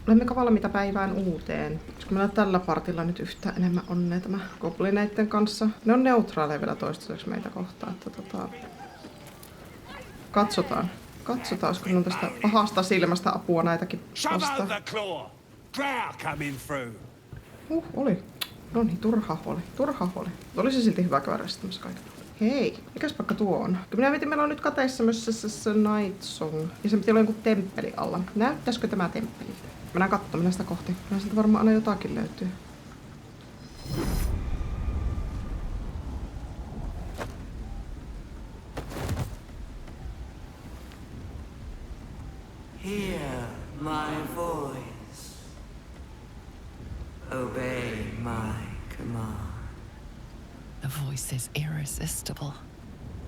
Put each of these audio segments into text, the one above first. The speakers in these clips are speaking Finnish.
Olemmeko valmiita päivään uuteen? Koska meillä on tällä partilla nyt yhtään enemmän onnea tämä goblineiden kanssa. Ne on neutraaleja vielä toistaiseksi meitä kohtaan. Että Katsotaan. Katsotaan, olisiko minun tästä pahasta silmästä apua näitäkin vastaan. Oli. No niin, turha huoli. Olisi silti hyvä käydä sitten kaikille. Hei, mikäs paikka tuo on? Kyllä minä mietin, meillä on nyt kateissa myös se Night Song. Ja se piti olla joku temppeli alla. Näyttäisikö tämä temppeli? Mennään katsomaan sitä kohti. Kyllä sieltä varmaan aina jotakin löytyy. Hear my voice. Obey my command. The voice is irresistible.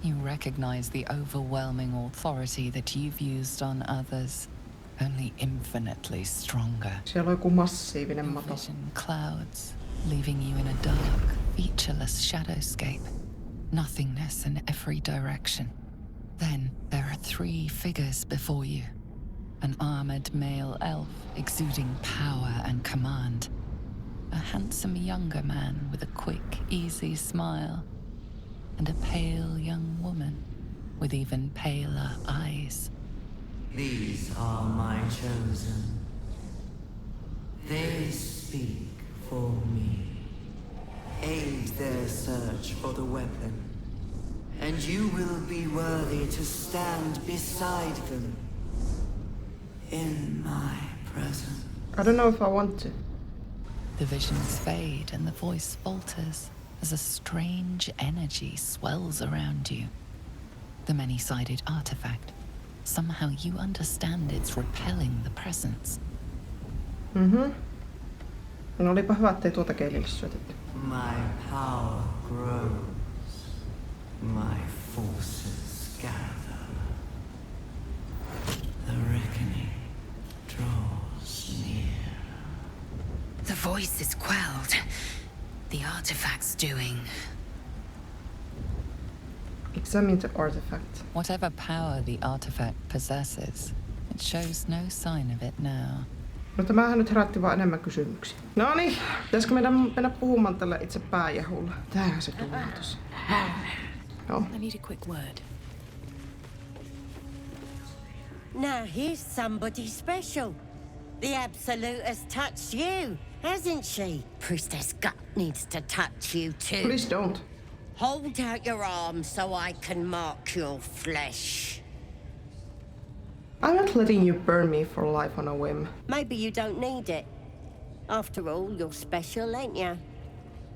You recognize the overwhelming authority that you've used on others, only infinitely stronger. Siellä on joku massiivinen Your mato. vision clouds, leaving you in a dark, featureless shadowscape. Nothingness in every direction. Then there are three figures before you. An armored male elf exuding power and command. A handsome younger man with a quick, easy smile. And a pale young woman with even paler eyes. These are my chosen. They speak for me. Aid their search for the weapon, and you will be worthy to stand beside them in my presence. I don't know if I want to. The visions fade and the voice falters as a strange energy swells around you. The many-sided artifact. Somehow you understand it's repelling the presence. No olipa hyvä, ettei tuota keilille syötetty. My power grows. My forces gather. The reckoning draws near. The voice is quelled. The artifact's doing. Examine the artifact. Whatever power the artifact possesses, it shows no sign of it now. No tämähän nyt herätti vaan enemmän kysymyksiä. Noniin, pitäisikö meidän mennä puhumaan tälle itse pääjehulle? Tämähän se tuntuu. Joo. I need a quick word. Now here's somebody special. The Absolute has touched you, hasn't she? Priestess Gut needs to touch you too. Please don't. Hold out your arm so I can mark your flesh. I'm not letting you burn me for life on a whim. Maybe you don't need it. After all, you're special, ain't you?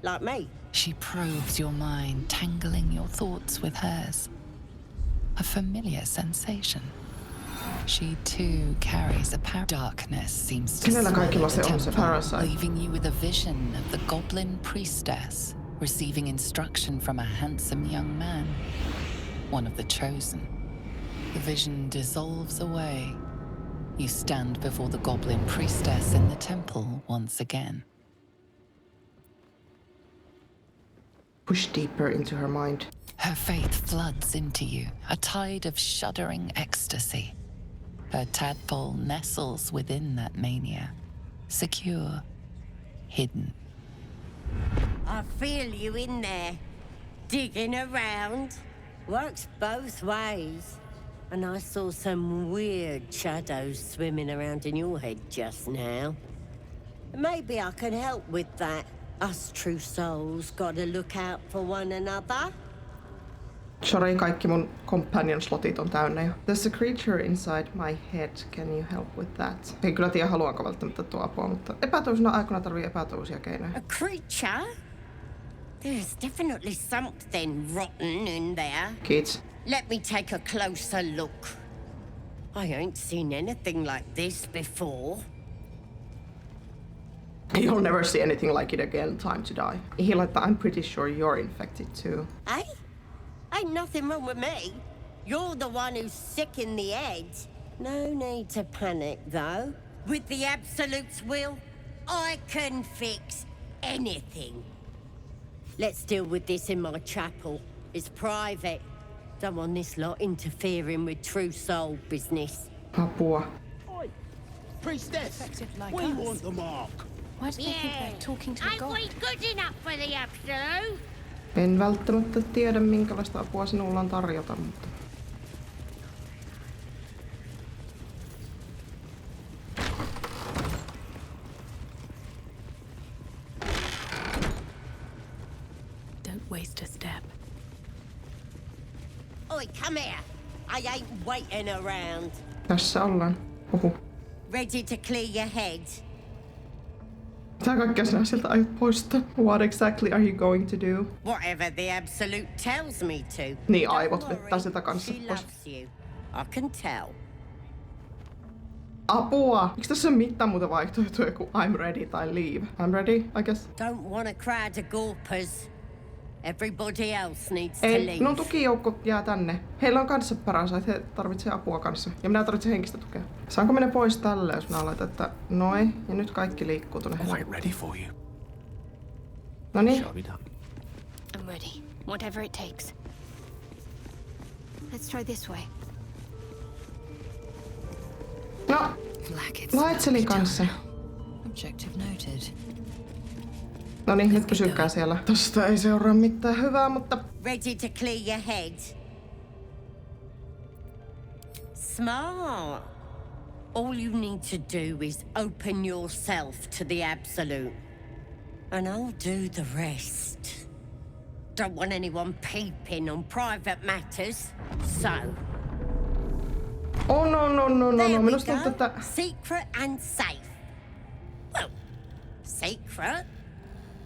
Like me. She probes your mind, tangling your thoughts with hers. A familiar sensation. She too carries a darkness seems to Kenellä kaikilla swallow se the on se temple, parasite? leaving you with a vision of the goblin priestess receiving instruction from a handsome young man, one of the chosen. The vision dissolves away. You stand before the goblin priestess in the temple once again. Push deeper into her mind. Her faith floods into you, a tide of shuddering ecstasy. Her tadpole nestles within that mania, secure, hidden. I feel you in there, digging around. Works both ways. And I saw some weird shadows swimming around in your head just now. Maybe I can help with that. Us true souls gotta look out for one another. Sorry, kaikki mun companion slotit on täynnä jo. There's a creature inside my head. Can you help with that? En kyllä tiedä, haluanko välttämättä tuo apua, mutta epätoivisena aikana tarvii epätoivisia keinoja. A creature? There's definitely something rotten in there. Kiitos. Let me take a closer look. I ain't seen anything like this before. You'll never see anything like it again. Time to die. He laittaa, I'm pretty sure you're infected too. Eh? Ain't nothing wrong with me. You're the one who's sick in the head. No need to panic, though. With the Absolute's will, I can fix anything. Let's deal with this in my chapel. It's private. Don't want this lot interfering with true soul business. Apua. Priestess, Affected like we us. want the mark. Why do they think they're talking to a Ain't god? we good enough for the absolute? En välttämättä tiedä, minkälaista apua sinulla on tarjota, mutta... Don't waste a step. Oi, come here. I ain't waiting around. Tässä ollaan. Oho. Ready to clear your head? Mitä kaikkea sinä sieltä aiot poistaa? What exactly are you going to do? Whatever the absolute tells me to. Niin, Don't aivot worry, vettää sitä kanssa she pois. loves you. I can tell. Apua! Miksi tässä on mitään muuta vaihtoehtoja kuin I'm ready tai leave? I'm ready, I guess. Don't want a crowd of gawpers. Everybody else needs to Ei, leave. minun tukijoukko jää tänne. Heillä on kanssa paransa, että he tarvitsee apua kanssa. Ja minä tarvitsen henkistä tukea. Saanko mennä pois tälle, jos minä laitan, että noin. Ja nyt kaikki liikkuu tuonne. Quite ready for you. Noniin. Shall we done? I'm ready. Whatever it takes. Let's try this way. No, Black it's lae'zelin kanssa. Objective noted. No niin, nyt pysykää siellä. Tosta ei seuraa mitään hyvää, mutta... Ready to clear your head? Smart. All you need to do is open yourself to the absolute. And I'll do the rest. Don't want anyone peeping on private matters, so... Oh no. There we Minusta go. tuntuu, että... Secret and safe. Well, secret.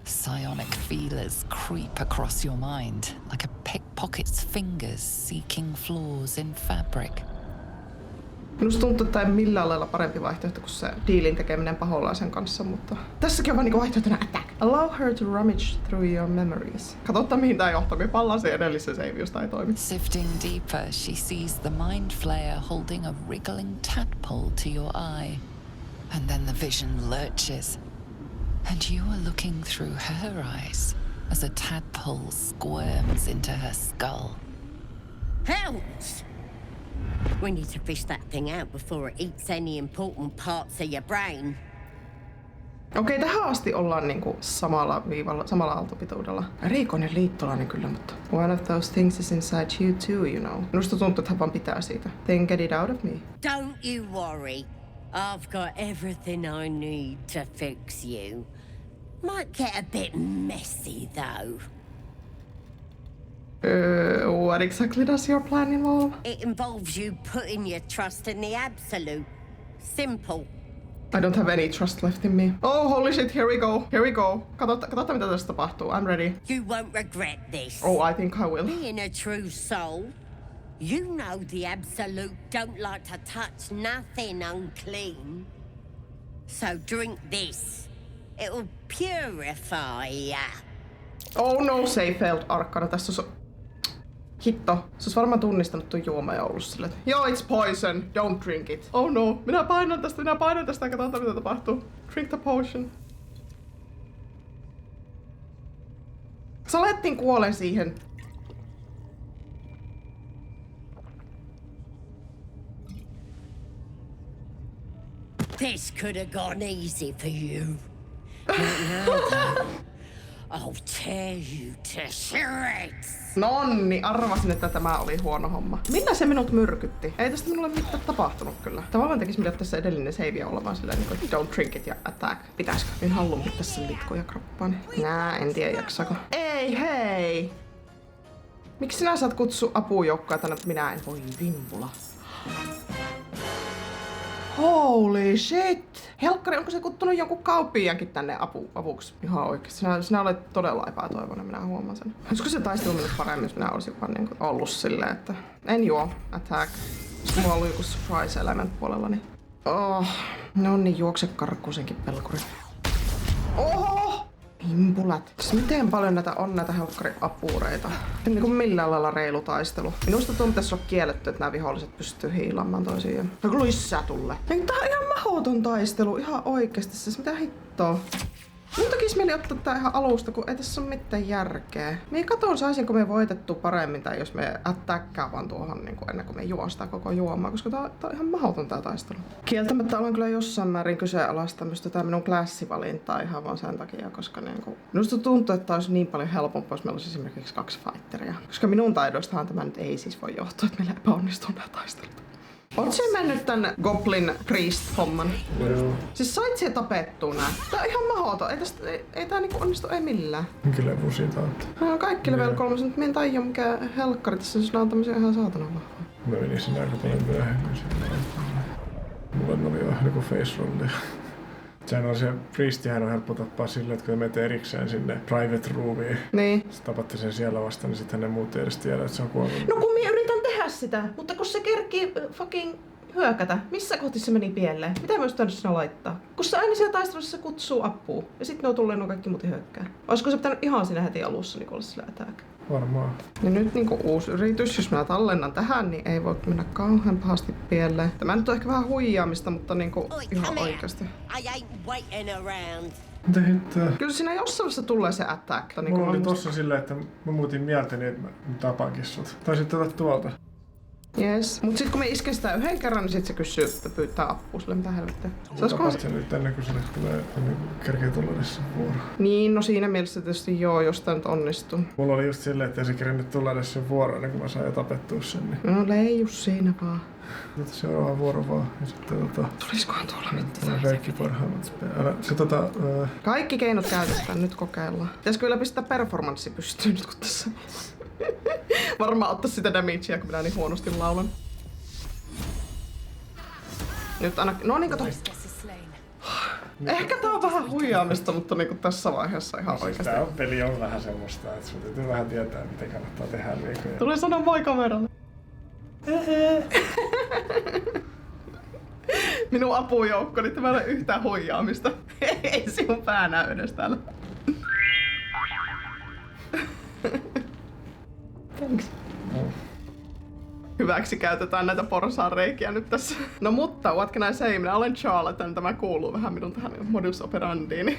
Psionic feelers creep across your mind like a pickpocket's fingers seeking flaws in fabric. Minusta tuntuu, että ei millään lailla parempi vaihtoehto kuin se diilin tekeminen paholaisen kanssa, mutta... Tässäkin on vaan niinku vaihtoehtona attack. Allow her to rummage through your memories. Katsotaan mihin tää johtaa, kun pallasin edellisen save, josta ei toimi. Sifting deeper, she sees the mind flayer holding a wriggling tadpole to your eye. And then the vision lurches. And you are looking through her eyes as a tadpole squirms into her skull. Hells! We need to fish that thing out before it eats any important parts of your brain. Okei, tähän asti ollaan niinku samalla viivalla, samalla aaltopituudella. Riikoinen liittolainen kyllä, mutta... One of those things is inside you too, you know. Minusta tuntuu, että hän vaan pitää siitä. Then get it out of me. Don't you worry. I've got everything I need to fix you. Might get a bit messy though. What exactly does your plan involve? It involves you putting your trust in the absolute. Simple. I don't have any trust left in me. Oh, holy shit, here we go. Here we go. Katsotaan mitä tässä tapahtuu. I'm ready. You won't regret this. Oh, I think I will. Being a true soul, you know the absolute don't like to touch nothing unclean. So drink this. It will purify ya. Oh no, say failed arkkana. Tässä on... Hitto. Se olisi varmaan tunnistanut tuon juoma ja ollut silleen, että joo, it's poison, don't drink it. Oh no, minä painan tästä ja katsotaan mitä tapahtuu. Drink the potion. Sä alettiin kuolen siihen. This could have gone easy for you. But now though, I'll tear you to shreds. Nonni, arvasin, että tämä oli huono homma. Minä se minut myrkytti? Ei tästä minulle mitään tapahtunut kyllä. Tavallaan tekisi mitä tässä edellinen save olla vaan silleen niin kuin don't drink it ja attack. Pitäisikö? Minä haluan pitää sen litkoja kroppaan. Nää, en tiedä jaksako. Ei, hei! Miksi sinä saat kutsua apujoukkoa tänne, että minä en voi vimpula? Holy shit! Helkkari, onko se kuttunut jonkun kauppiaankin tänne avuksi? Ihan oikeesti. Sinä olet todella epätoivoinen, minä huomaan sen. Olisiko se taistelu mennyt paremmin, jos minä olisin vaan niin ollut silleen, että en juo, attack. Jos mulla on ollut joku surprise element puolella, niin... Oh, no niin, juokse karkuun senkin pelkuri. Oho! Impulat. Miten paljon näitä on näitä helkkari-apureita? Ei niinku millään lailla reilu taistelu. Minusta tuntuu, että tässä on kielletty, että nämä viholliset pystyy hiilaamaan toisiaan. No kun lisää tulee. Tää on ihan mahdoton taistelu. Ihan oikeesti. Siis mitä hittoa? Mun tekis mieli ottaa tää ihan alusta, kun ei tässä ole mitään järkeä. Me katon, saisinko me voitettua paremmin tai jos me ättäkkää vaan tuohon niin ennen kuin me juostaa koko juomaa, koska tää on ihan mahdoton tää taistelu. Kieltämättä olen kyllä jossain määrin kyseenalaistamista tää minun klassivalintaa ihan vaan sen takia, koska niinku minusta tuntuu, että olisi niin paljon helpompaa, jos meillä olisi esimerkiksi 2 fighteria. Koska minun taidoistahan tämä nyt ei siis voi johtua, että meillä epäonnistuu nää taistelut. Oot sä mennyt tän Goblin Priest-homman? Joo. Siis sait siellä tapettua nää? Tää on ihan mahdoton. Ei tää niinku onnistu ei millään. Minkä levu siitä on? Nää on kaikki level 3, mutta mä en tajua mikä helkkari tässä, jos nää on tämmösiä ihan saatana vahvoja. Mä menin sinne aika paljon myöhemmin. Mulla oli jo joku face rolli. Sehän on se priestihän on helppo tappaa silleen, että kun menet erikseen sinne private roomiin. Niin. Sä tapatte sen siellä vasta, niin sitten ne muut ei edes tiedä, että se on kuollut. No kun minä yritän tehdä sitä, mutta kun se kerkii fucking hyökätä. Missä kohti se meni pieleen? Mitä mä olisi sinä laittaa? Kun se aina siellä taistelussa kutsuu apuun. Ja sitten ne on tullut kaikki muut hyökkää. Olisiko se pitänyt ihan siinä heti alussa niin olla sillä attack? Varmaan. Ja nyt niinku uusi yritys, jos mä tallennan tähän, niin ei voi mennä kauhean pahasti pieleen. Tämä nyt on ehkä vähän huijaamista, mutta niinku ihan oikeasti. I ain't waiting around. Mitä hittoa? Kyllä siinä jossain vaiheessa tulee se attack. Niin Mulla oli tossa silleen, että mä muutin mieltäni, että mä tapankin sut. Tai sitten otat tuolta. Yes. Mut sit kun me isken sitä yhden kerran, niin sit se kysyy, että pyytää apua sille, mitä helvettiä. Tapat sen nyt ennen kuin sille tulee, ennen kuin kerkee tulla edes sen vuoro. Niin, no siinä mielessä tietysti joo, jos tää nyt onnistuu. Mulla oli just silleen, että ei se kerennyt tulla edes sen vuoro, ennen kuin mä sain jo tapettua sen. Niin. No leiju siinä vaan. Seuraava vuoro vaan. Ja sitten Tuliskohan tuolla mitään? Kaikki parhaimmat. Kaikki keinot käytetään, nyt kokeillaan. Pitäisikö kyllä pistää performanssi pystyyn nyt kun tässä varmaan ottaa sitä damagea, kun minä niin huonosti laulan. Nyt aina... No niin kato. Ehkä tää on vähän huijaamista, mutta niinku tässä vaiheessa ihan oikeesti. Tää peli on vähän semmoista, että sun täytyy vähän tietää, mitä kannattaa tehdä liikoja. Tuli sanoa moi kameralle. Minun apujoukko, niin tämä ei ole yhtään huijaamista. Ei sinun pää näy edes täällä. Thanks. Hyväksi käytetään näitä porsaanreikiä nyt tässä. No mutta, what can I say? Minä olen Charlatan, tämä kuuluu vähän minun tähän modus operandiini.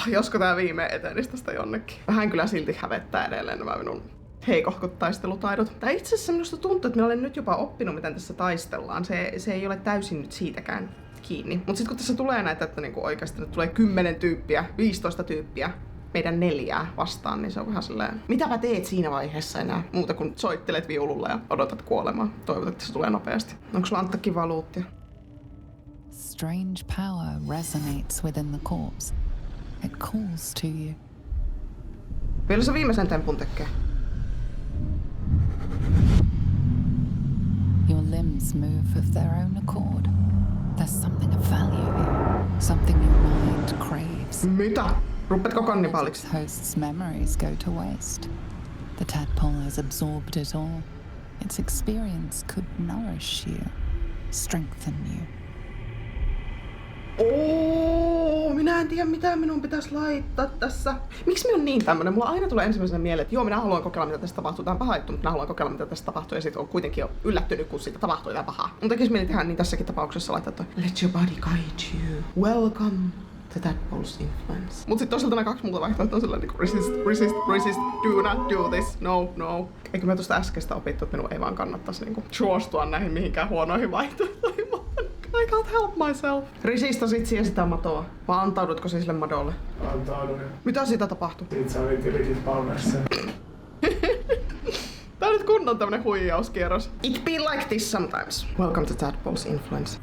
Josko tää viimein etenisi tästä jonnekin. Vähän kyllä silti hävettää edelleen nämä minun heikohkot taistelutaidot. Tää itse asiassa minusta tuntuu, että minä olen nyt jopa oppinut, miten tässä taistellaan. Se ei ole täysin nyt siitäkään kiinni. Mut sit kun tässä tulee näitä, että niinku oikeasti nyt tulee 10 tyyppiä, 15 tyyppiä, meidän 4 vastaan, niin se on vähän silleen, mitäpä teet siinä vaiheessa enää? Muuta kuin soittelet viululla ja odotat kuolemaa. Toivot, että se tulee nopeasti. Onko sulla Antta kivaa luuttia? Strange power resonates within the corpse. It calls to you. Vielä se viimeisen tempun tekee. Your limbs move of their own accord. There's something of value here. Something your mind craves. Mitä? Rupetko kannibaaliksi? Host's memories go to waste. The tadpole has absorbed it all. Its experience could nourish you, strengthen you. Minä en tiedä mitä minun pitäisi laittaa tässä. Miksi minä on niin tämmönen? Mulla aina tulee ensimmäisenä mieleen, että joo, minä haluan kokeilla mitä tässä tapahtuu. Tää on paha juttu, mutta minä haluan kokeilla mitä tässä tapahtuu. Ja sit on kuitenkin jo yllättynyt, kun siitä tapahtuu jotain pahaa. Mun tekis mieli tehdä niin tässäkin tapauksessa laittaa toi Let your body guide you. Welcome to tadpole's influence. Mut sit toisaalta nämä 2 muuta vaihtoehtoa on sellainen niinku resist, do not do this, no. Eikö mä tuosta äskeistä opittu, että minun ei vaan kannattais niinku suostua näihin mihinkään huonoihin vaihtoehtoihin. I can't help myself. Resistasit siihen sitä matoa? Vai antaudutko se sille Madolle? Antaudun. Mitä siitä tapahtui? Siitä sä olit ylikin palveessa. Tää on nyt kunnon tämmönen huijauskierros. It be like this sometimes. Welcome to Tadpole's influence.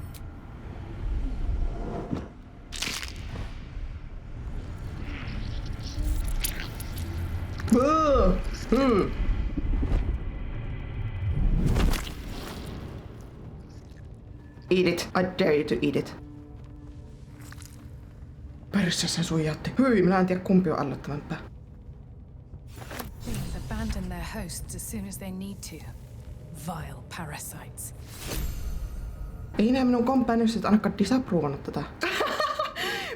Eat it. I dare you to eat it. Perssä se suijatti. Hyi, minä en tiedä kumpi on ällöttävämpää. Things abandon their hosts as soon as they need to. Vile parasites. Ei nää minun companionsit ainakaan disapprovannut tätä.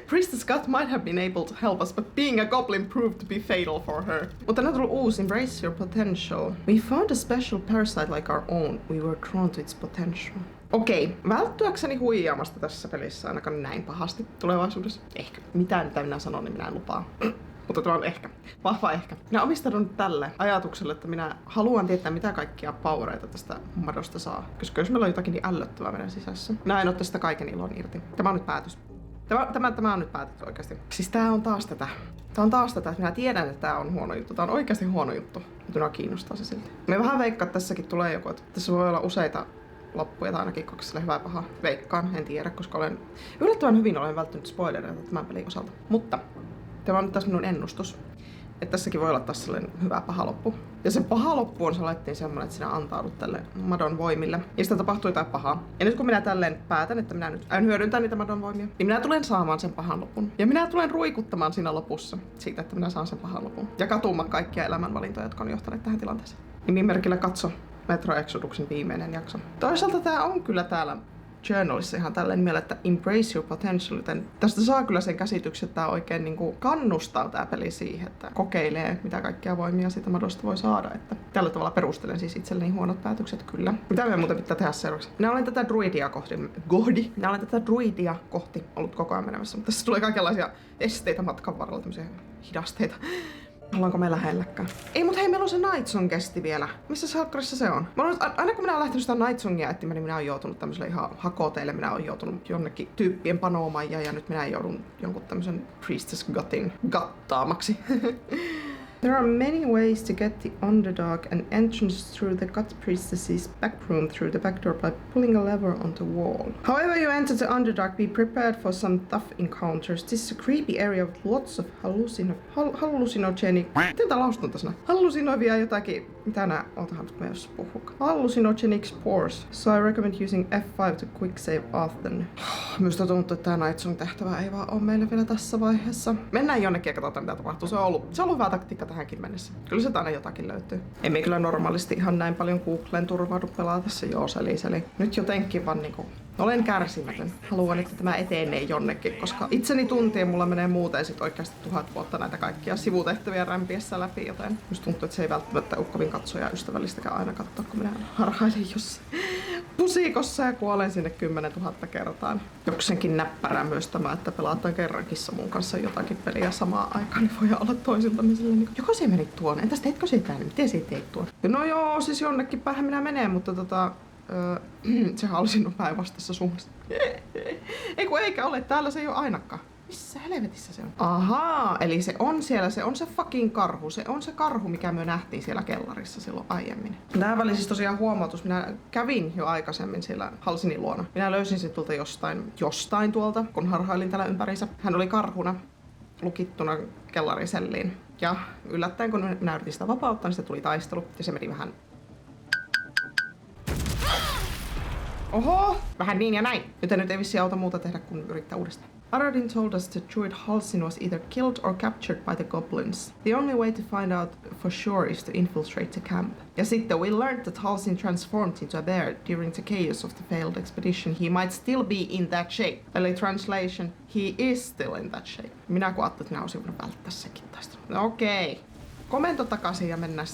Priestess Scott might have been able to help us, but being a goblin proved to be fatal for her. Mutta ne tullut uusi, embrace your potential. We found a special parasite like our own. We were drawn to its potential. Okei, välttyäkseni huijaamasta tässä pelissä ainakaan näin pahasti tulevaisuudessa. Ehkä. Mitä minä sanon, niin minä en lupaa. Mutta tämä on ehkä. Vahva ehkä. Minä omistaudun tälle ajatukselle, että minä haluan tietää, mitä kaikkia powereita tästä madosta saa. Koska jos meillä on jotakin niin ällöttävää meidän sisässä. Minä en otta sitä kaiken ilon irti. Tämä on nyt päätös. Tämä on nyt päätetty oikeasti. Siis tää on taas tätä. Tää on taas tätä, että minä tiedän, että tää on huono juttu. Tää on oikeasti huono juttu. Mutta minua kiinnostaa se silti. Me vähän veikkaa, että tässäkin tulee joku. Että tässä voi olla useita loppuja tai ainakin kakselle hyvää paha. Veikkaan, en tiedä, koska yllättävän hyvin olen välttynyt spoilereilta tämän pelin osalta. Mutta tämä on nyt taas minun ennustus. Että tässäkin voi olla taas sellainen hyvä paha loppu. Ja se paha loppu on salettiin semmoinen, että sinä antaudut tälle madon voimille. Ja sitä tapahtuu jotain pahaa. Ja nyt kun minä tälleen päätän, että minä nyt aion hyödyntää niitä madon voimia, niin minä tulen saamaan sen pahan lopun. Ja minä tulen ruikuttamaan siinä lopussa siitä, että minä saan sen pahan lopun. Ja katumaan kaikkia elämänvalintoja, jotka on johtaneet tähän tilanteeseen. Nimimerkillä katso Metro Exoduksen viimeinen jakso. Toisaalta tää on kyllä täällä journalissa ihan tälleen nimellä, että embrace your potential, joten tästä saa kyllä sen käsityksen, että tää oikein niinku kannustaa tää peli siihen, että kokeilee mitä kaikkia voimia siitä madosta voi saada, että tällä tavalla perustelen siis itselleni huonot päätökset kyllä. Mitä me muuten pitää tehdä seuraavaksi? Minä olen tätä druidia kohti ollut koko ajan menemässä, mutta tässä tulee kaikenlaisia esteitä matkan varrella, tämmöisiä hidasteita. Ollaanko me lähelläkään? Ei, mutta hei, meillä on se Nightsong kesti vielä. Missä salkkarissa se on? Aina kun minä olen lähtenyt sitä Nightsongia etsimään, niin minä olen joutunut tämmöiselle ihan hakoteille. Minä olen joutunut jonnekin tyyppien panoomaan ja nyt minä joudun jonkun tämmöisen Priestess Gutin gattaamaksi. There are many ways to get the Underdark an entrance through the Gut Priestess's backroom through the back door by pulling a lever on the wall. However you enter the Underdark, be prepared for some tough encounters. This is a creepy area with lots of hallucinogenic... Miten tää lausutun tässä? Hallusinoivia jotakin... Mitä nää... Ootahan nyt mä jos puhukaan. Hallucinogenic spores. So I recommend using F5 to quick save often. Minusta tuntuu, että tää Nightsong tehtävä ei vaan oo meille vielä tässä vaiheessa. Mennään jonnekin ja katsotaan mitä tapahtuu. Se on ollut hyvä taktiikka tähänkin mennessä. Kyllä se aina jotakin löytyy. Emme kyllä normaalisti ihan näin paljon Googleen turvaudu pelaa tässä. Joo, seli. Nyt jotenkin vaan niinku... Olen kärsimätön. Haluan, että tämä etenee jonnekin, koska itseni tuntien mulla menee muuten sit oikeasti 1000 vuotta näitä kaikkia sivutehtäviä rämpiessä läpi, joten musta tuntuu, että se ei välttämättä ole kovin katsoja ystävällistäkään aina katsoa, kun minä harhailen jossain pusiikossa ja kuolen sinne 10 000 kertaa. Jokseenkin näppärää myös tämä, että pelataan kerrankin mun kanssa jotakin peliä samaan aikaan, niin voi olla toisilta sille niin joko se meni tuon, entäs teitkö se täällä, miten se teit tuon? No joo, siis jonnekin päähän minä menen, mutta se halusin on päinvastaisessa suunnassa. Eikä ole, täällä se ei ole ainakaan. Missä helvetissä se on? Ahaa, eli se on siellä, se on se fucking karhu. Se on se karhu, mikä me nähtiin siellä kellarissa silloin aiemmin. Tähän väliin siis tosiaan huomautus, minä kävin jo aikaisemmin siellä Halsinin luona. Minä löysin sen tuolta jostain tuolta, kun harhailin täällä ympärissä. Hän oli karhuna lukittuna kellariselliin. Ja yllättäen, kun minä yritin sitä vapauttaa, niin sitä tuli taistelu. Ja se meni vähän... Oho! Vähän niin ja näin. Joten nyt ei vissiin auta muuta tehdä kuin yrittää uudestaan. Aradin told us that druid Halsin was either killed or captured by the goblins. The only way to find out for sure is to infiltrate the camp. Ja sitten we learned that Halsin transformed into a bear during the chaos of the failed expedition. He might still be in that shape. Eli translation, he is still in that shape. Minä kun ajattelin, että minä olisin voinut välttää senkin taistelun. No okei. Komento takaisin ja mennä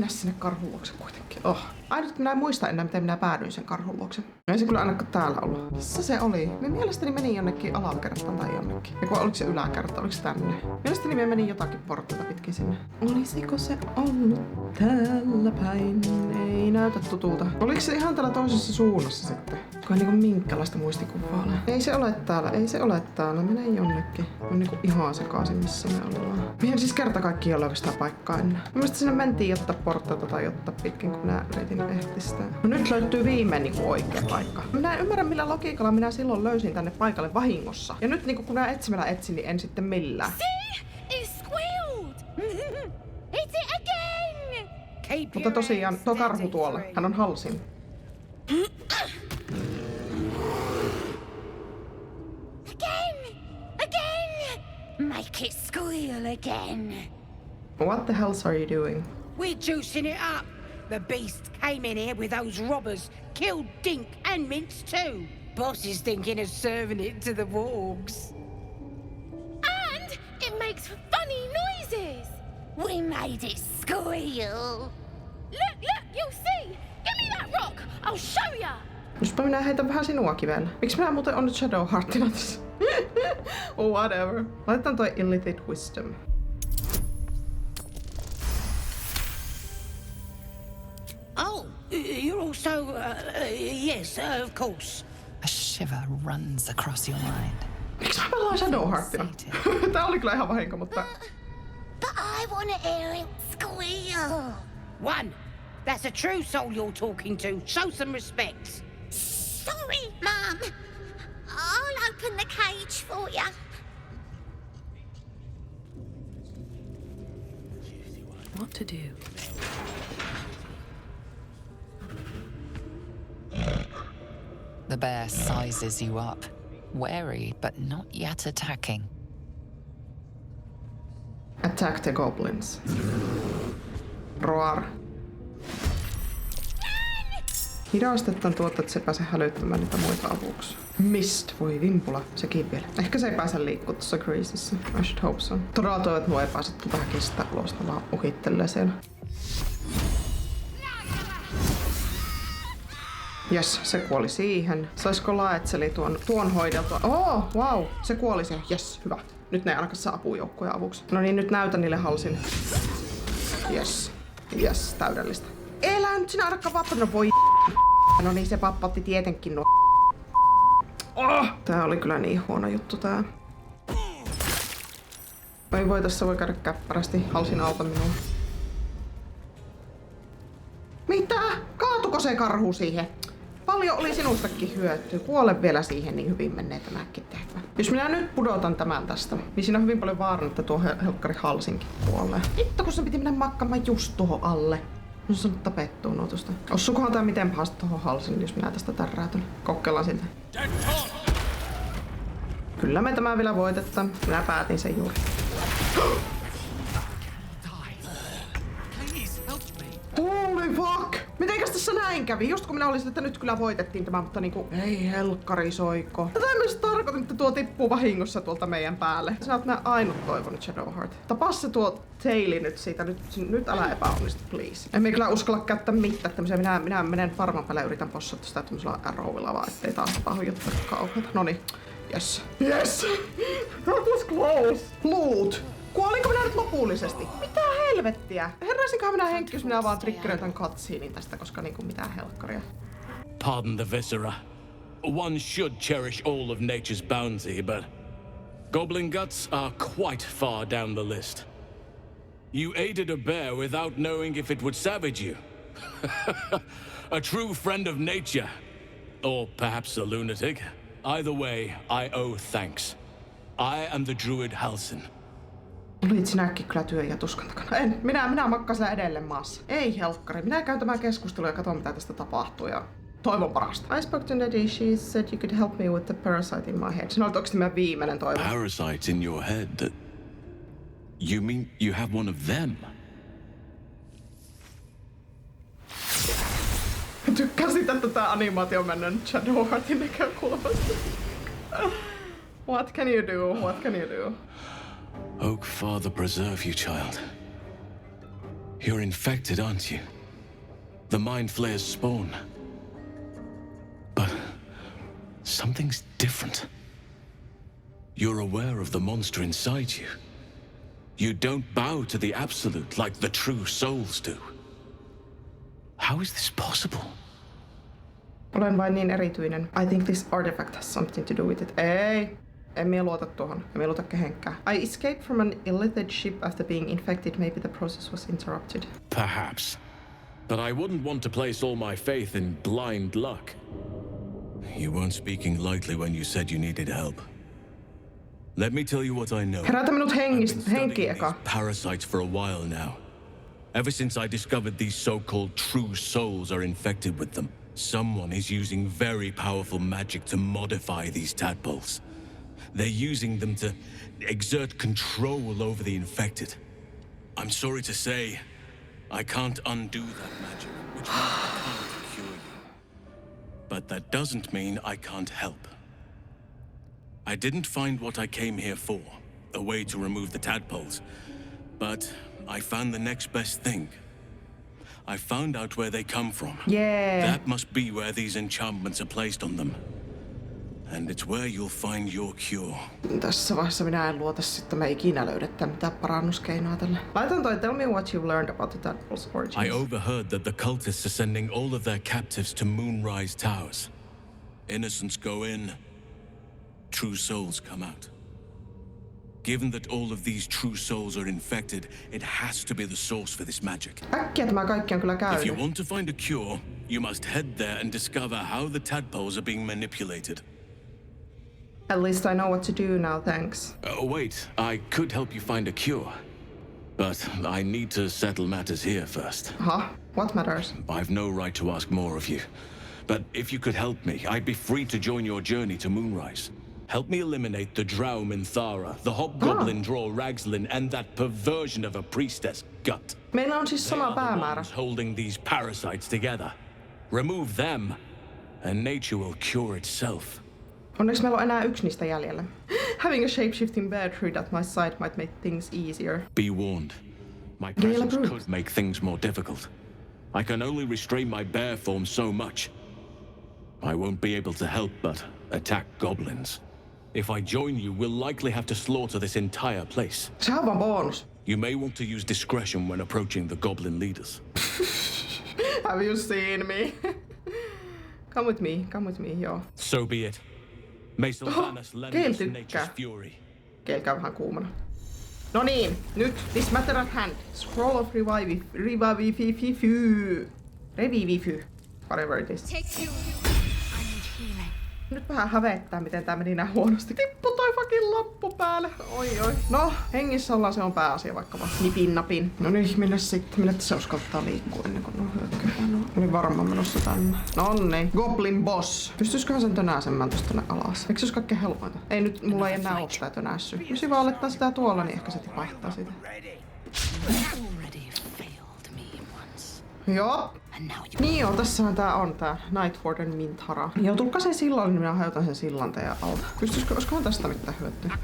sinne karhun luokse kuitenkin. Ainut minä en muista enää, miten minä päädyin sen karhun luokse. Ei se kyllä ainakaan täällä ollut. Missä se oli? Me mielestäni meni jonnekin alakertaan tai jonnekin. Eiku, oliko se yläkerta? Oliko se tänne? Mielestäni me meni jotakin portteita pitkin sinne. Olisiko se ollut täällä päin? Ei näytä tutulta. Oliko se ihan täällä toisessa suunnassa sitten? Kun niinku minkälaista muistikuvaa. Ei se ole täällä. Mene jonnekin. On niinku ihan sekaisin, missä me ollaan. Mihin siis kerta kaikkiaan ole oikeastaan paikkaa enää. Mielestäni sinne mentiin jotta portteita tai jotta pitkin, kun minä yritin ehtiä sitä. No nyt löytyy viimein niinku oikea paikka. Minä en ymmärrä, millä logiikalla minä silloin löysin tänne paikalle vahingossa. Ja nyt niinku kun minä etsimällä etsin, niin en sitten millään. See? It squealed! Hit it again! Mutta tosiaan, tuo karhu tuolla. Hän on Halsin. Again! Make it squeal again. What the hell are you doing? We're juicing it up. The beast came in here with those robbers, killed Dink and Mince too. Boss is thinking of serving it to the wargs. And it makes funny noises. We made it squeal. Look, you'll see. Give me that rock. I'll show ya. Jospa minä heitän vähän sinuakin vielä. Miksi minä muuten on nyt Shadowheartina tässä? Whatever. Laitetaan toi Illithid Wisdom. Oh, you're also, yes, of course. A shiver runs across your mind. Miksi mä pelaan Shadowheartina? Tää oli kyllä ihan vahinko, mutta... But I want to hear it squeal. One, that's a true soul you're talking to. Show some respect. Sorry, Mum. I'll open the cage for you. What to do? The bear sizes you up, wary but not yet attacking. Attack the goblins. Roar. Hidastetaan tuota, että se pääsee hälyttämään niitä muita avuksi. Mist, voi vimpula, sekin vielä. Ehkä se ei pääse liikkua tuossa Greasessa. I should hope so. Todella toivon, että nuo ei pääse tuota häkistä ulos, ne vaan uhittelee siellä. Jes, se kuoli siihen. Saisiko lae'zeli tuon hoideltua? Wow, se kuoli siihen. Jes, hyvä. Nyt ne ei ainakaan saa apujoukkoja avuksi. No niin, nyt näytän niille halsin. Jes, täydellistä. Elää nyt sinä ainakaan vappana, voi. No niin, se pappatti tietenkin nuo. Tää oli kyllä niin huono juttu tää. Voi tässä voi käydä käppärästi. Halsin auta minua. Mitä? Kaatuko se karhu siihen? Paljon oli sinustakin hyötyä. Kuole vielä siihen, niin hyvin menee tämäkin tehtävä. Jos minä nyt pudotan tämän tästä, niin siinä on hyvin paljon vaaran, että tuo helkkari halsinkin kuolee. Vittu, kun se piti mennä makkaamaan just tuohon alle. No se on tapettua noitusta. Ossukohan tää miten pahasti tuohon halsin, jos minä tästä tärräytän. Kokeillaan siltä. Kyllä me tämä vielä voitetaan. Minä päätin sen juuri. Holy fuck! Mitenkäs tässä näin kävi? Just kun minä olisin, että nyt kyllä voitettiin tämä, mutta niinku... Ei helkkari soiko. Tätä en myös tarkoitin, että tuo tippuu vahingossa tuolta meidän päälle. Sä oot nää ainut toivonut Shadowheart. Tapas se tuo taili nyt siitä. Nyt älä epäonnistu, please. Emme kyllä uskalla käyttää mitään tämmöisiä. Minä menen farman päälle ja yritän possata sitä tämmöisellä arrowilla vaan, ettei taas tapahdu juttuja kauheita. Noniin. Yes. That was close. Loot. Kuolinko minä nyt lopullisesti? Mitä helvettiä? Herraisinkohan minä Henkki, jos minä vaan triggeröin tän cutscenein tästä, koska niinku mitään helkkaria. Pardon the viscera. One should cherish all of nature's bounty, but goblin guts are quite far down the list. You aided a bear without knowing if it would savage you. A true friend of nature. Or perhaps a lunatic. Either way, I owe thanks. I am the druid Halsin. Olit sinäkin kyllä työn ja tuskan takana. En. Minä makkasin edelleen maassa. Ei helkkari. Minä käyn tämän keskustelun ja katson mitä tästä tapahtuu ja toivon parasta. I spoke to Neddy. She said you could help me with the parasite in my head. Se oli oikeasti meidän viimeinen toivo. Parasite in your head? You mean you have one of them? Tykkäsin, että tää animaatio on mennyt Shadowheartin näkökulmasta. What can you do? What can you do? Oak Father preserve you, child. You're infected, aren't you? The Mind Flayer's spawn. But something's different. You're aware of the monster inside you. You don't bow to the absolute like the true souls do. How is this possible? Olen vain niin erityinen. I think this artifact has something to do with it. Ei. En mie luota tuohon. En mie luota kehenkään. I escaped from an illithid ship after being infected. Maybe the process was interrupted. Perhaps. But I wouldn't want to place all my faith in blind luck. You weren't speaking lightly when you said you needed help. Let me tell you what I know. Herätä minut I've been henki studying eka. these parasites for a while now. Ever since I discovered these so-called true souls are infected with them, someone is using very powerful magic to modify these tadpoles. They're using them to exert control over the infected. I'm sorry to say, I can't undo that magic, which means I can't cure you. But that doesn't mean I can't help. I didn't find what I came here for, a way to remove the tadpoles, but I found the next best thing. I found out where they come from. Yeah. That must be where these enchantments are placed on them. And it's where you'll find your cure. Tässä vaiheessa minä en luota sitten, mä ikinä löydetään mitään parannuskeinoa tälle. Laitan toi, tell me what you've learned about the tadpole's origins. I overheard that the cultists are sending all of their captives to Moonrise Towers. Innocents go in, true souls come out. Given that all of these true souls are infected, it has to be the source for this magic. Äkkiä tämä kaikki on kyllä If you käynyt. want to find a cure, you must head there and discover how the tadpoles are being manipulated. At least I know what to do now, thanks. Wait, I could help you find a cure. But I need to settle matters here first. Huh? What matters? I've no right to ask more of you. But if you could help me, I'd be free to join your journey to Moonrise. Help me eliminate the Drow Minthara, the Hobgoblin Draw Ragslin, and that perversion of a priestess gut. Meillä on siis They sama are the päämäärä. ones holding these parasites together. Remove them, and nature will cure itself. Onneksi meillä on enää yksi niistä jäljellä. Having a shape-shifting bear tree at my side might make things easier. Be warned. My presence could make things more difficult. I can only restrain my bear form so much. I won't be able to help but attack goblins. If I join you, we'll likely have to slaughter this entire place. Se on vaan bonus. You may want to use discretion when approaching the goblin leaders. Have you seen me? Come with me, joo. So be it. May Sylvanas lend us nature's fury. Keel käy vähän kuumana. No niin, nyt. This matter at hand. Scroll of Revivify. Whatever it is. Take two. I need healing. Nyt vähän hävettää, miten tää meni näin huonosti. Tippu toi fucking lappu päälle. Oi. No, hengissä ollaan, se on pääasia vaikka vaan. Nipin napin. No niin, minne sitten? Minne tässä uskaltaa liikkua ennen kuin no hyökkää. No, olin varmaan menossa tänne. Nonni. Goblin boss. Pystyisiköhän sen tönääsemään tosta tänne alas? Eikö se olisi kaikkein helpointa? Ei nyt, mulla ei enää oo sitä tönäässy. Jos vaan alettaa sitä tuolla, niin ehkä se tipahtaa siitä. Joo. Niin joo, tässähän tää on tää Night Warden Minthara. Joo, tulkaa sen sillalle, niin minä hajotan sen sillan teidän alta. Olisikohan tästä mitään hyötyä?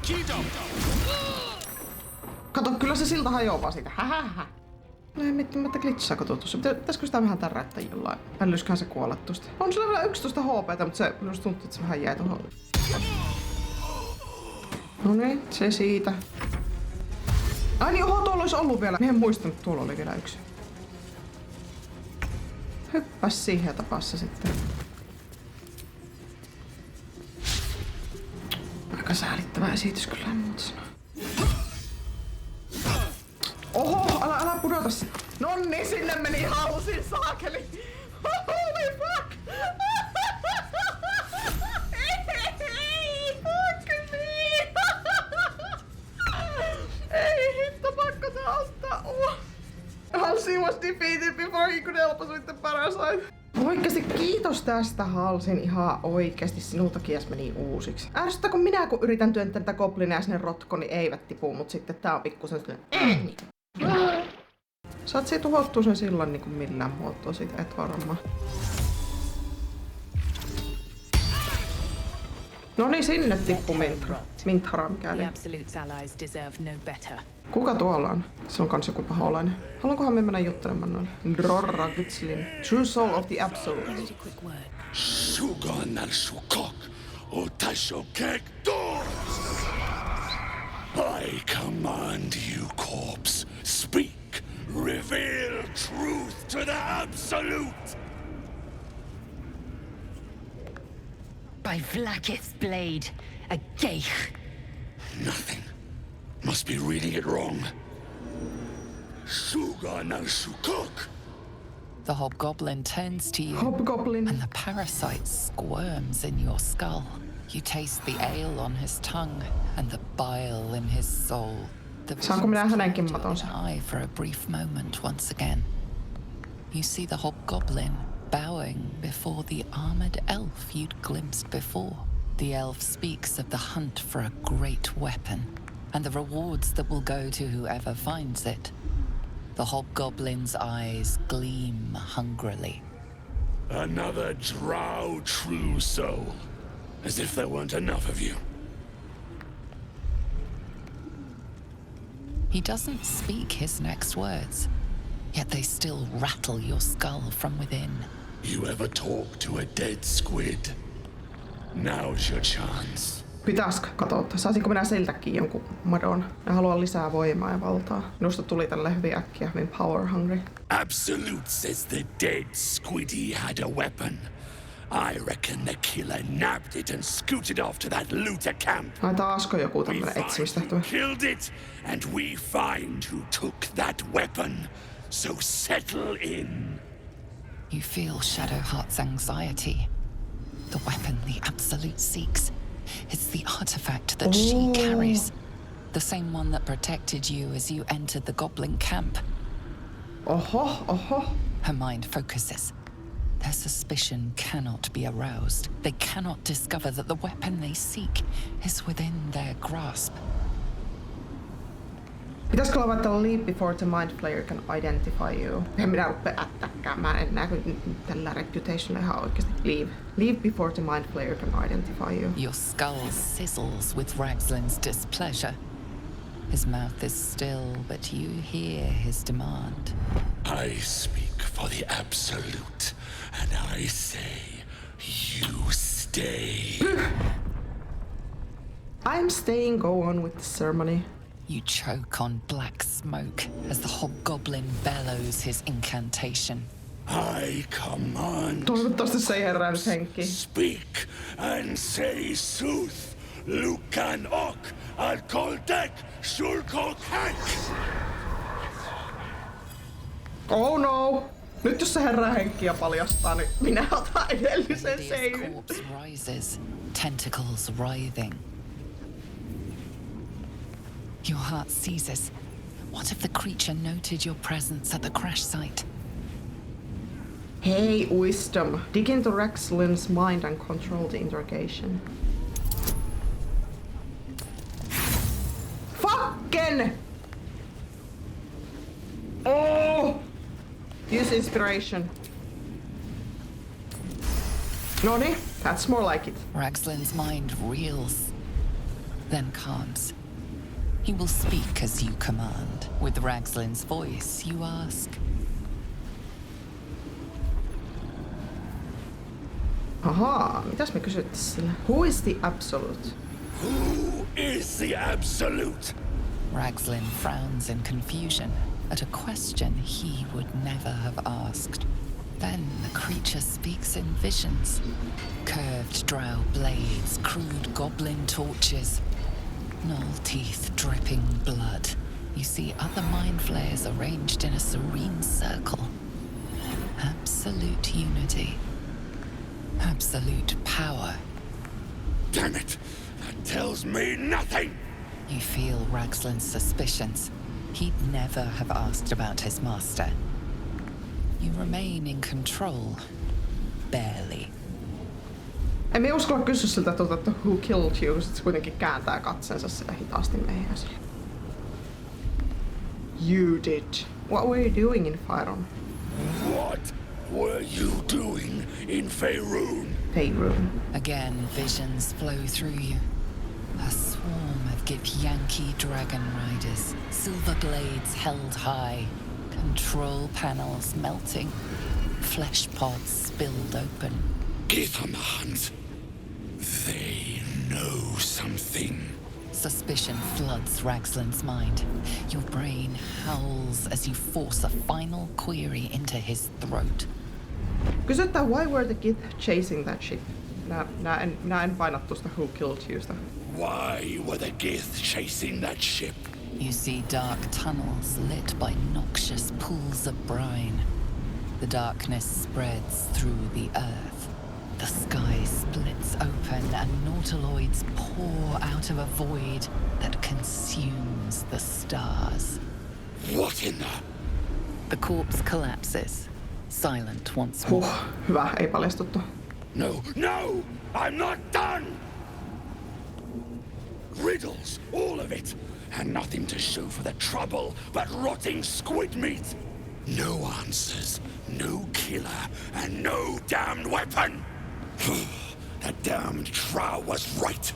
Kato, kyllä se silta hajoaa vaan siitä. Hähähä. No ei mitään, glitchaako tuossa. Pitäisikö sitä vähän tärräyttää jollain? Älyllisköhän se kuolla tosta. On sillä vielä 11 HP:tä, mutta se minusta tuntuu, että se vähän jäi tuohon. No niin, se siitä. Ai niin, oho, tuolla olisi ollut vielä. Mä en muistanut, että tuolla oli vielä yksi. Hyppäs siihen ja tapas se sitten. Aika säälittävä esitys kyllä, en muuta sanoa. Oho, älä pudota se. Nonni, sinne meni hausin saakeli. Holy fuck! Ei hitto, pakko se auttaa. Halsey was defeated before he could help us with the parasite. Oikeesti kiitos tästä, Halsin. Ihan oikeesti sinultakin edes meni uusiksi. Ärsyttää, kun minä yritän työntää tätä goblinia sinne rotkoon, niin eivät tipu, mut sitten tää on pikkusen silleen. Saat siitä tuhottua sen sillan niinku millään muotoa, siitä et varmaan. No niin, sinne tippu Minthara mikäli. Kuka tuolla on? Se on kans joku paholainen. Haluankohan me mennä juttelemaan noille? Drorragutslin. True soul of the absolute. I command you, corpse. Speak. Reveal truth to the absolute. By Vlaakith's blade, a geich. Nothing. Must be reading it wrong. Suganal-Shukok. The hobgoblin turns to you, Hobgoblin. and the parasite squirms in your skull. You taste the ale on his tongue and the bile in his soul. The Saanko minä hänenkin visions matonsa? into an eye for a brief moment once again. You see the hobgoblin bowing before the armored elf you'd glimpsed before. The elf speaks of the hunt for a great weapon and the rewards that will go to whoever finds it. The hobgoblin's eyes gleam hungrily. Another drow true soul. As if there weren't enough of you. He doesn't speak his next words. yet they still rattle your skull from within. You ever talk to a dead squid? Now's your chance. Pitäisikö katsoa? Saisinko minä siltäkin jonkun madon? Mä haluan lisää voimaa ja valtaa. Minusta tuli tälle hyvin äkkiä, hyvin power hungry. Absolute says the dead squiddy had a weapon. I reckon the killer nabbed it and scooted off to that looter camp. Ai taasko joku We tämmönen find etsimistehtävä? who killed it, and we find who took that weapon. So settle in. You feel Shadowheart's anxiety. The weapon the Absolute seeks. It's the artifact that she carries. The same one that protected you as you entered the goblin camp. Oho. Her mind focuses. Their suspicion cannot be aroused. They cannot discover that the weapon they seek is within their grasp. Pitäisikö olla laittaa leave before the mind flayer can identify you? En minä rupea ättäkkäämään enää, kun tällä reputation ihan oikeasti. Leave before the mind flayer can identify you. Your skull sizzles with Ragslin's displeasure. His mouth is still, but you hear his demand. I speak for the Absolute, and I say, you stay. I'm staying, go on with the ceremony. You choke on black smoke as the hobgoblin bellows his incantation. I command. Toivottavasti se ei herää nyt henki. Speak and say sooth. Lukan ok al koldek sulkolkak. Oh no! Nyt jos se herää henki ja paljastaa, niin minä otan edellisen seivin. Corpse rises, tentacles writhing. Your heart seizes. What if the creature noted your presence at the crash site? Hey, wisdom. Dig into Ragslin's mind and control the interrogation. Fucking! Oh! Use inspiration. Noni, that's more like it. Ragslin's mind reels, then calms. He will speak as you command. With Ragslin's voice, you ask. Ahaa, mitäs me kysyttiin sillä? Who is the Absolute? Who is the Absolute? Ragslin frowns in confusion at a question he would never have asked. Then the creature speaks in visions. Curved drow blades, crude goblin torches, gnoll teeth dripping blood. You see other mind flayers arranged in a serene circle. Absolute unity. Absolute power. Damn it! That tells me nothing! You feel Ragslin's suspicions. He'd never have asked about his master. You remain in control. Barely. En minä uskalla kysyä siltä, että who killed you, sit se kuitenkin kääntää katsensa sitä hitaasti meihin. You did. What were you doing in Faerun? What were you doing in Faerun? Faerun. Again, visions flow through you. A swarm of Githyanki dragon riders, silver blades held high, control panels melting, flesh pods spilled open. Githyanki. They know something. Suspicion floods Ragslin's mind. Your brain howls as you force a final query into his throat. Kysytään, why were the Gith chasing that ship? Minä en paina tuosta who killed yousta. Why were the Gith chasing that ship? You see dark tunnels lit by noxious pools of brine. The darkness spreads through the earth. The sky splits open and nautiloids pour out of a void that consumes the stars. What in the... The corpse collapses, silent once more. Hyvä, ei paljastuttu. No, no! I'm not done! Riddles, all of it, and nothing to show for the trouble but rotting squid meat. No answers, no killer, and no damned weapon. That damned Drow was right.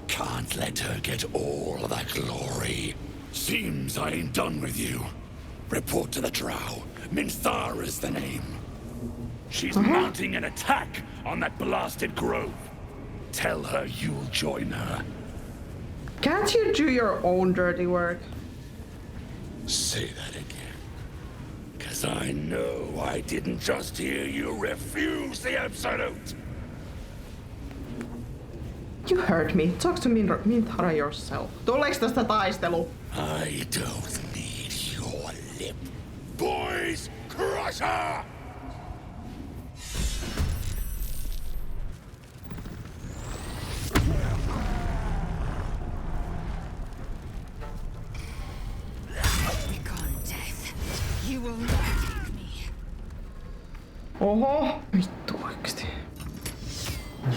Can't let her get all of that glory. Seems I ain't done with you. Report to the Drow, Minthara's the name. She's mounting an attack on that blasted grove. Tell her you'll join her. Can't you do your own dirty work? Say that again. 'Cause I know I didn't just hear you refuse the absolute. You heard me. Talk to Minthara yourself. Tuleeks tästä taistelu? I don't need your lip. Boys, crush her! Begone, death. You will not take me. Oho. Vittu oikeesti.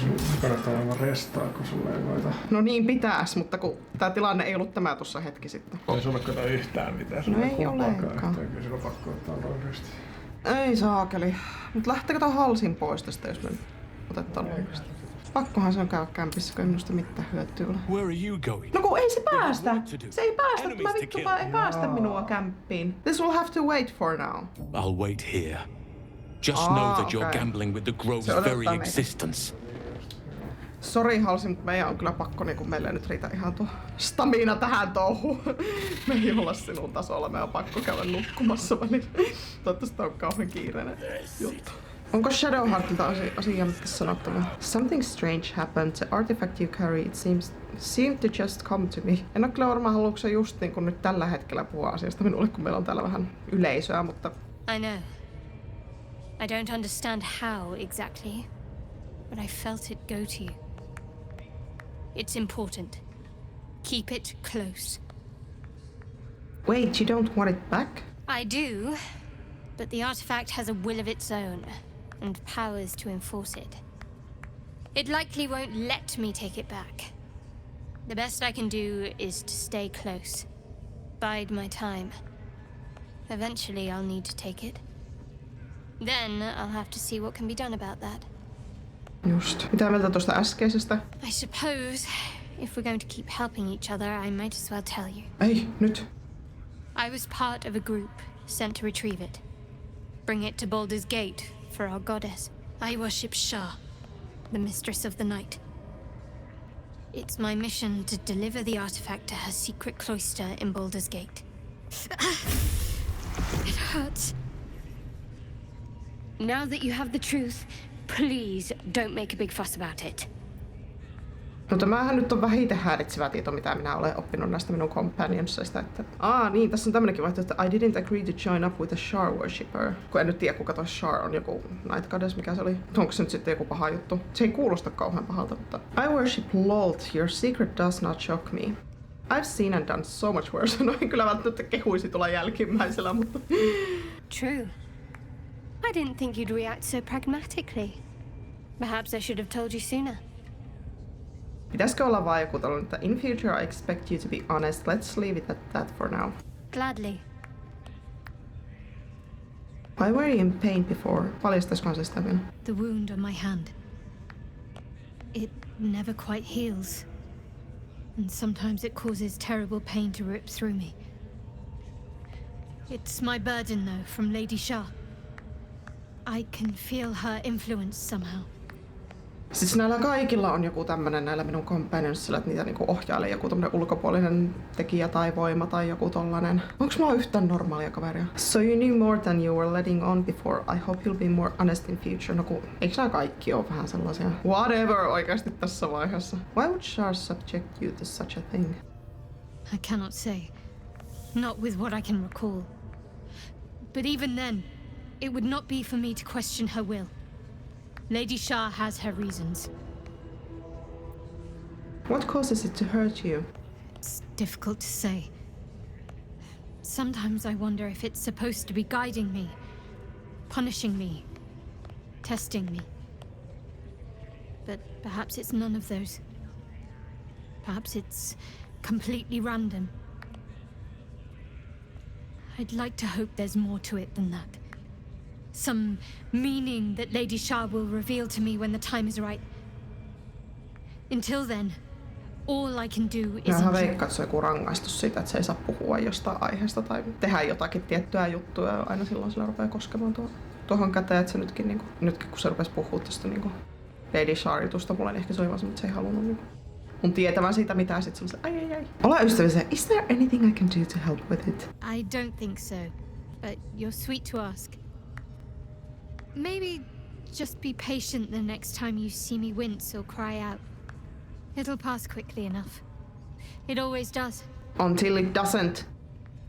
Sun kannattaa aivan restaa, kun sulla ei voita. No niin pitäis, mutta kun tää tilanne ei ollut tämä tuossa hetki sitten. Ei sulle kato yhtään mitään. No ei olekaan. Kyllä sulla on pakko ottaa loireesti. Ei saakeli. Mut lähteekö tää halsin pois tästä, jos me otetaan loireesti? Pakkohan se on käydä kämpissä, kun ei minusta mitään hyötyä ole. Where are you going? No kun ei se päästä! Se ei päästä, tämä vittu ei päästä minua kämppiin. This will have to wait for now. I'll wait here. Just know that you're gambling with the grove's very existence. Sori Halsi, mutta meidän on kyllä pakko, niin kun meillä ei nyt riitä ihan tuo stamina tähän touhuun. Me ei olla sinun tasolla, me on pakko käydä nukkumassa välillä. Toivottavasti on kauhean kiireinen juttu. Onko Shadowheartilta asia mitkä sanottavaa? Something strange happened. The artifact you carry, it seemed to just come to me. En ole kyllä varmaan haluatko just niin kun nyt tällä hetkellä puhua asiasta minulle, kun meillä on täällä vähän yleisöä, mutta... I know. I don't understand how exactly, but I felt it go to you. It's important. Keep it close. Wait, you don't want it back? I do, but the artifact has a will of its own, and powers to enforce it. It likely won't let me take it back. The best I can do is to stay close. Bide my time. Eventually I'll need to take it. Then I'll have to see what can be done about that. Just. Mitä mieltä tuosta äskeisestä? I suppose, if we're going to keep helping each other, I might as well tell you. Ei, nyt. I was part of a group sent to retrieve it. Bring it to Baldur's Gate for our goddess. I worship Shah, the mistress of the night. It's my mission to deliver the artifact to her secret cloister in Baldur's Gate. It hurts. Now that you have the truth, please don't make a big fuss about it. No tämähän nyt on vähiten häiritsevä tieto, mitä minä olen oppinut näistä minun companionsista, että... Niin, tässä on tämmönenkin vaihtoehto, että I didn't agree to join up with a Shar worshipper. Kun en nyt tiedä, kuka toi Shar on, joku Night Goddess, mikä se oli. Onko se nyt sitten joku paha juttu? Se ei kuulosta kauhean pahalta, mutta... I worship Lolt, your secret does not shock me. I've seen and done so much worse. No en kyllä välttämättä kehuisi tulla jälkimmäisellä, mutta... True. I didn't think you'd react so pragmatically. Perhaps I should have told you sooner. Pitäisikö olla vaan joku tällainen, että in future I expect you to be honest. Let's leave it at that for now. Gladly. Why were you in pain before? Paljastaisikohan se sitä vielä? The wound on my hand. It never quite heals. And sometimes it causes terrible pain to rip through me. It's my burden though, from Lady Shah. I can feel her influence somehow. Siis näillä kaikilla on joku tämmönen näillä minun companionsilla, että niitä niinku ohjailee joku tämmönen ulkopuolinen tekijä tai voima tai joku tollanen. Onks mulla yhtään normaalia kaveria? So you knew more than you were letting on before. I hope you'll be more honest in future. No kun, eiks nää kaikki oo vähän sellaisia? Whatever oikeasti tässä vaiheessa. Why would Shar subject you to such a thing? I cannot say. Not with what I can recall. But even then, it would not be for me to question her will. Lady Shah has her reasons. What causes it to hurt you? It's difficult to say. Sometimes I wonder if it's supposed to be guiding me, punishing me, testing me. But perhaps it's none of those. Perhaps it's completely random. I'd like to hope there's more to it than that. Some meaning that Lady Shah will reveal to me when the time is right. Until then, All I can do is Mä enjoy. veikkaan, että se on joku rangaistus siitä, että se ei saa puhua jostain aiheesta tai tehdä jotakin tiettyä juttua ja aina silloin sillä rupeaa koskemaan tuohon käteen, että se nytkin kun se rupesi puhua tästä Lady Shar-jutusta, mulle ehkä se oli vaan, että se ei halunnut mun tietävän siitä mitään, sit se oli ai. Olla ystävällisiä. Is there anything I can do to help with it? I don't think so, but you're sweet to ask. Maybe just be patient the next time you see me wince or cry out. It'll pass quickly enough. It always does. Until it doesn't.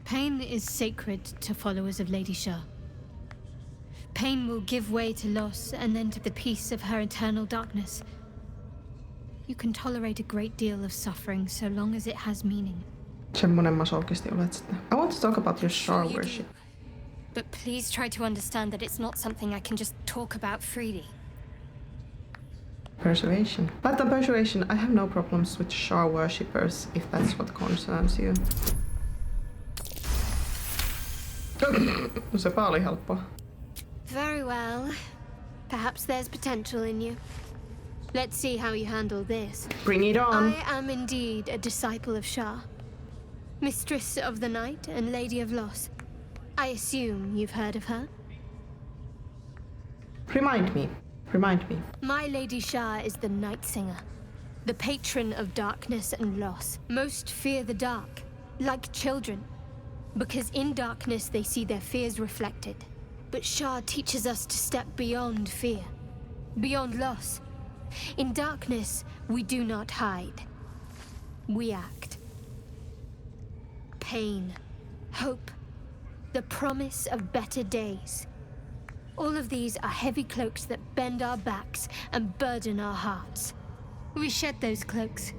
Pain is sacred to followers of Lady Shar. Pain will give way to loss and then to the peace of her eternal darkness. You can tolerate a great deal of suffering so long as it has meaning. Semmonen masokisti olet sitten. I want to talk about your Shar worship. But please try to understand that it's not something I can just talk about freely. Persuasion. But on persuasion, I have no problems with Shar worshippers, if that's what concerns you. No sepä oli helppoa. Very well. Perhaps there's potential in you. Let's see how you handle this. Bring it on. I am indeed a disciple of Shar. Mistress of the Night and Lady of Loss. I assume you've heard of her? Remind me. My Lady Shar is the Night Singer, the patron of darkness and loss. Most fear the dark, like children, because in darkness they see their fears reflected. But Shar teaches us to step beyond fear, beyond loss. In darkness, we do not hide. We act. Pain, hope, the promise of better days. All of these are heavy cloaks that bend our backs and burden our hearts. We shed those cloaks.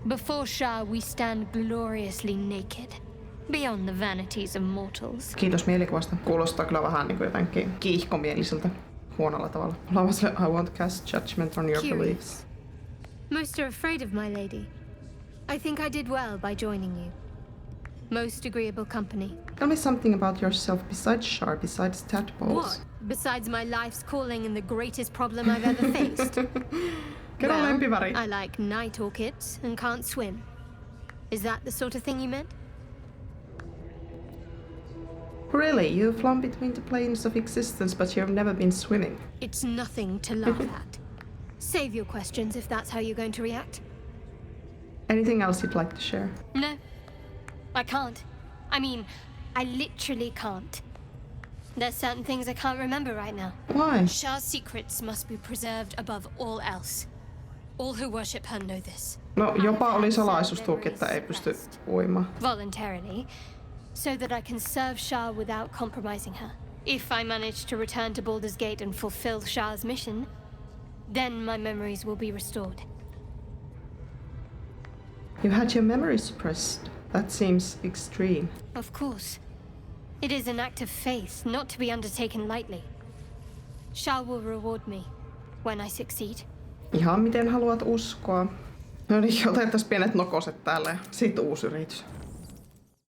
Before Shar, we stand gloriously naked, beyond the vanities of mortals. Kiitos mielikuvasta. Kuulostaa kyllä vähän niin kuin jotenkin kiihkomieliseltä huonolla tavalla. I won't cast judgment on your beliefs. Most are afraid of my lady. I think I did well by joining you. Most agreeable company. Tell me something about yourself besides Shar, besides tadpoles. What? Besides my life's calling and the greatest problem I've ever faced? Kerran lempiväri. I like night orchids and can't swim. Is that the sort of thing you meant? Really? You've flown between the planes of existence, but you've never been swimming. It's nothing to laugh at. Save your questions if that's how you're going to react. Anything else you'd like to share? No. I can't. I mean, I literally can't. There's certain things I can't remember right now. Why? Shar's secrets must be preserved above all else. All who worship her know this. No, jopa oli salaisuustuokki, että ei pysty uimaan. Voluntarily, so that I can serve Shar without compromising her. If I manage to return to Baldur's Gate and fulfill Shar's mission, then my memories will be restored. You had your memory suppressed. That seems extreme. Of course. It is an act of faith, not to be undertaken lightly. Shar will reward me when I succeed. Ihan miten haluat uskoa. No niin, otetaan pienet nokoset täällä ja sit uusi yritys.